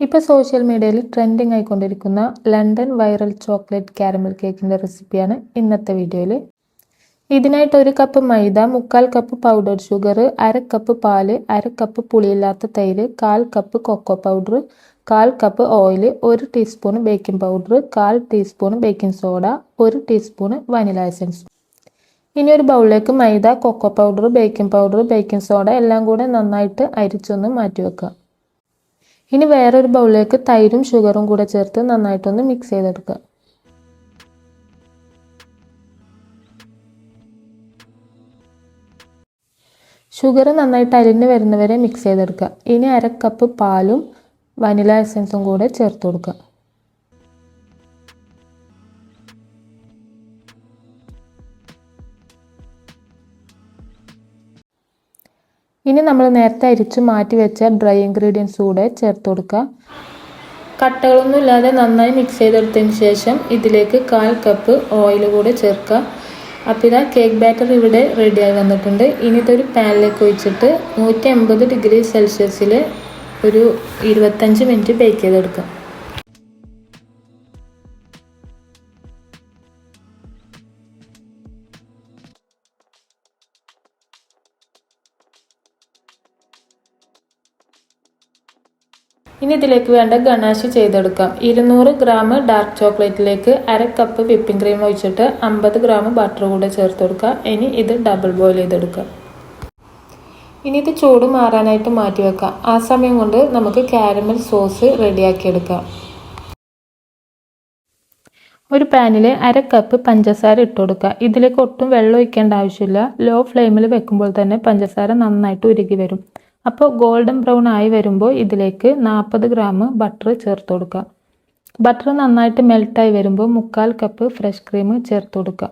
ഇപ്പോൾ സോഷ്യൽ മീഡിയയിൽ ട്രെൻഡിങ് ആയിക്കൊണ്ടിരിക്കുന്ന ലണ്ടൻ വൈറൽ ചോക്ലേറ്റ് കാരമൽ കേക്കിൻ്റെ റെസിപ്പിയാണ് ഇന്നത്തെ വീഡിയോയിൽ. ഇതിനായിട്ട് 1 കപ്പ് മൈദ, 3/4 കപ്പ് പൗഡർ ഷുഗർ, 1/2 കപ്പ് പാല്, 1/2 കപ്പ് പുളിയില്ലാത്ത തൈര്, 1/4 cup cocoa powder, 1/4 cup oil, 1 teaspoon baking powder, 1/4 teaspoon baking soda, 1 teaspoon vanilla essence. ഇനി ഒരു ബൗളിലേക്ക് മൈദ, കൊക്കോ പൗഡർ, ബേക്കിംഗ് സോഡ എല്ലാം കൂടെ നന്നായിട്ട് അരിച്ചൊന്ന് മാറ്റി വെക്കുക. ഇനി വേറൊരു ബൗളിലേക്ക് തൈരും ഷുഗറും കൂടെ ചേർത്ത് നന്നായിട്ടൊന്ന് മിക്സ് ചെയ്തെടുക്കുക. ഷുഗർ നന്നായിട്ട് അരിഞ്ഞ് വരുന്നവരെ മിക്സ് ചെയ്തെടുക്കുക. ഇനി 1/2 കപ്പ് പാലും വനില എസൻസും കൂടെ ചേർത്ത് കൊടുക്കുക. ഇനി നമ്മൾ നേരത്തെ അരിച്ച് മാറ്റി വെച്ച ഡ്രൈ ഇൻഗ്രീഡിയൻസ് കൂടെ ചേർത്ത് കൊടുക്കുക. കട്ടകളൊന്നും ഇല്ലാതെ നന്നായി മിക്സ് ചെയ്തെടുത്തതിന് ശേഷം ഇതിലേക്ക് 1/4 കപ്പ് ഓയിൽ കൂടെ ചേർക്കുക. അപ്പോൾ ഇതാ കേക്ക് ബാറ്റർ ഇവിടെ റെഡിയായി വന്നിട്ടുണ്ട്. ഇനി ഇതൊരു പാനിലേക്ക് ഒഴിച്ചിട്ട് 180 ഡിഗ്രി സെൽഷ്യസിൽ ഒരു 25 മിനിറ്റ് ബേക്ക് ചെയ്തെടുക്കുക. ഇനി ഇതിലേക്ക് വേണ്ട ഗണാഷ് ചെയ്തെടുക്കാം. 200 ഗ്രാം ഡാർക്ക് ചോക്ലേറ്റിലേക്ക് 1/2 കപ്പ് വിപ്പിംഗ് ക്രീം ഒഴിച്ചിട്ട് 50 ഗ്രാം ബട്ടർ കൂടെ ചേർത്ത് കൊടുക്കുക. ഇനി ഇത് ഡബിൾ ബോയിൽ ചെയ്തെടുക്കുക. ഇനി ഇത് ചൂട് മാറാനായിട്ട് മാറ്റി വെക്കാം. ആ സമയം കൊണ്ട് നമുക്ക് കാരമൽ സോസ് റെഡിയാക്കി എടുക്കാം. ഒരു പാനിൽ 1/2 കപ്പ് പഞ്ചസാര ഇട്ട് കൊടുക്കുക. ഇതിലേക്ക് ഒട്ടും വെള്ളം ഒഴിക്കേണ്ട ആവശ്യമില്ല. ലോ ഫ്ലെയിമിൽ വെക്കുമ്പോൾ തന്നെ പഞ്ചസാര നന്നായിട്ട് ഉരുകി വരും. അപ്പോൾ ഗോൾഡൻ ബ്രൗൺ ആയി വരുമ്പോൾ ഇതിലേക്ക് 40 ഗ്രാം ബട്ടർ ചേർത്ത് കൊടുക്കുക. ബട്ടർ നന്നായിട്ട് മെൽട്ടായി വരുമ്പോൾ 3/4 കപ്പ് ഫ്രഷ് ക്രീം ചേർത്ത് കൊടുക്കുക.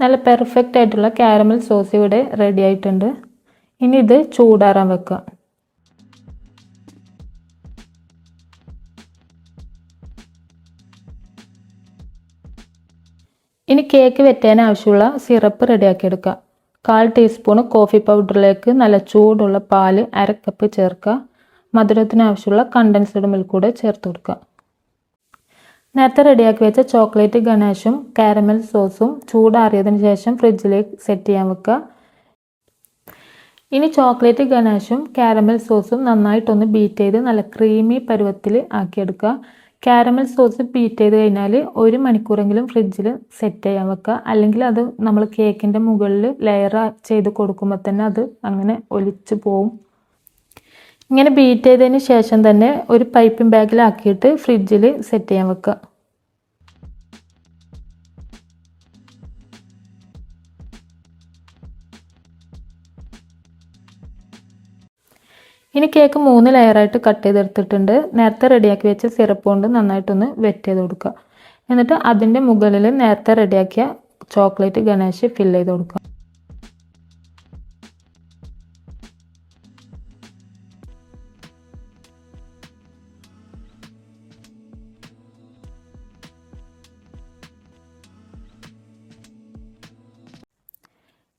നല്ല പെർഫെക്റ്റ് ആയിട്ടുള്ള കാരമൽ സോസ് ഇവിടെ റെഡി ആയിട്ടുണ്ട്. ഇനി ഇത് ചൂടാറാൻ വെക്കുക. ഇനി കേക്ക് വെറ്റാൻ ആവശ്യമുള്ള സിറപ്പ് റെഡിയാക്കി എടുക്കുക. 1/4 ടീസ്പൂൺ കോഫി പൗഡറിലേക്ക് നല്ല ചൂടുള്ള പാല് 1/2 കപ്പ് ചേർക്കുക. മധുരത്തിന് ആവശ്യമുള്ള കണ്ടൻസ്ഡ് മിൽക്ക് കൂടെ ചേർത്ത് കൊടുക്കുക. നേരത്തെ റെഡിയാക്കി വെച്ച ചോക്ലേറ്റ് ഗണാഷും കാരമൽ സോസും ചൂടാറിയതിന് ശേഷം ഫ്രിഡ്ജിലേക്ക് സെറ്റ് ചെയ്യാൻ വെക്കുക. ഇനി ചോക്ലേറ്റ് ഗണാഷും കാരമൽ സോസും നന്നായിട്ടൊന്ന് ബീറ്റ് ചെയ്ത് നല്ല ക്രീമി പരുവത്തിൽ ആക്കിയെടുക്കുക. കാരമൽ സോസ് ബീറ്റ് ചെയ്ത് കഴിഞ്ഞാൽ 1 മണിക്കൂറെങ്കിലും ഫ്രിഡ്ജിൽ സെറ്റ് ചെയ്യാൻ വെക്കുക. അല്ലെങ്കിൽ അത് നമ്മൾ കേക്കിൻ്റെ മുകളിൽ ലെയർ ചെയ്ത് കൊടുക്കുമ്പോൾ തന്നെ അത് അങ്ങനെ ഒലിച്ച് പോവും. ഇങ്ങനെ ബീറ്റ് ചെയ്തതിന് ശേഷം തന്നെ ഒരു പൈപ്പിംഗ് ബാഗിലാക്കിയിട്ട് ഫ്രിഡ്ജിൽ സെറ്റ് ചെയ്യാൻ വെക്കുക. ഇനി കേക്ക് 3 ലെയറായിട്ട് കട്ട് ചെയ്തെടുത്തിട്ടുണ്ട്. നേരത്തെ റെഡിയാക്കി വെച്ച സിറപ്പ് കൊണ്ട് നന്നായിട്ടൊന്ന് വെറ്റ് ചെയ്ത് കൊടുക്കുക. എന്നിട്ട് അതിൻ്റെ മുകളിൽ നേരത്തെ റെഡിയാക്കിയ ചോക്ലേറ്റ് ഗണാഷ് ഫില്ല് ചെയ്ത് കൊടുക്കുക.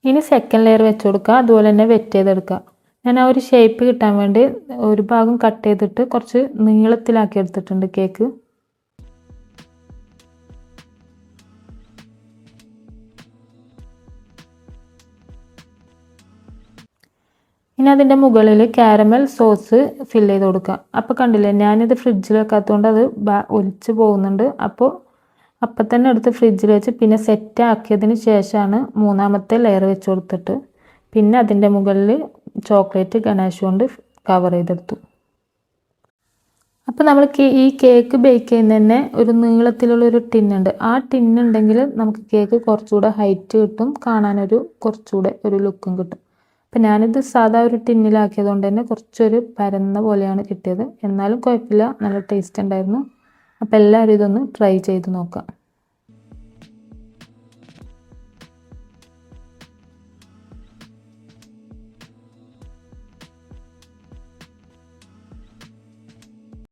ഇനി സെക്കൻഡ് ലെയർ വെച്ച് കൊടുക്കുക. അതുപോലെ തന്നെ വെറ്റ് ചെയ്തെടുക്കുക. ഞാൻ ആ ഒരു ഷേപ്പ് കിട്ടാൻ വേണ്ടി ഒരു ഭാഗം കട്ട് ചെയ്തിട്ട് കുറച്ച് നീളത്തിലാക്കി എടുത്തിട്ടുണ്ട് കേക്ക്. ഇനി അതിൻ്റെ മുകളിൽ കാരമൽ സോസ് ഫില്ല് ചെയ്ത് കൊടുക്കുക. അപ്പോൾ കണ്ടില്ലേ, ഞാനിത് ഫ്രിഡ്ജിൽ വെക്കാത്തതുകൊണ്ട് അത് ഒലിച്ച് പോകുന്നുണ്ട്. അപ്പം തന്നെ എടുത്ത് ഫ്രിഡ്ജിൽ വെച്ച് പിന്നെ സെറ്റ് ആക്കിയതിന് ശേഷമാണ് 3ാമത്തെ ലെയർ വെച്ച് കൊടുത്തിട്ട് പിന്നെ അതിൻ്റെ മുകളിൽ ചോക്ലേറ്റ് ഗണാഷ് കൊണ്ട് കവർ ചെയ്തെടുത്തു. അപ്പോൾ നമ്മൾ ഈ കേക്ക് ബേക്ക് ചെയ്യുന്ന തന്നെ ഒരു നീളത്തിലുള്ളൊരു ടിന്നുണ്ട്. ആ ടിന്നുണ്ടെങ്കിൽ നമുക്ക് കേക്ക് കുറച്ചുകൂടെ ഹൈറ്റ് കിട്ടും, കാണാനൊരു കുറച്ചുകൂടെ ഒരു ലുക്കും കിട്ടും. അപ്പം ഞാനിത് സാധാ ഒരു ടിന്നിലാക്കിയതുകൊണ്ട് തന്നെ കുറച്ചൊരു പരന്ന പോലെയാണ് കിട്ടിയത്. എന്നാലും കുഴപ്പമില്ല, നല്ല ടേസ്റ്റ് ഉണ്ടായിരുന്നു. അപ്പോൾ എല്ലാവരും ഇതൊന്ന് ട്രൈ ചെയ്ത് നോക്കാം.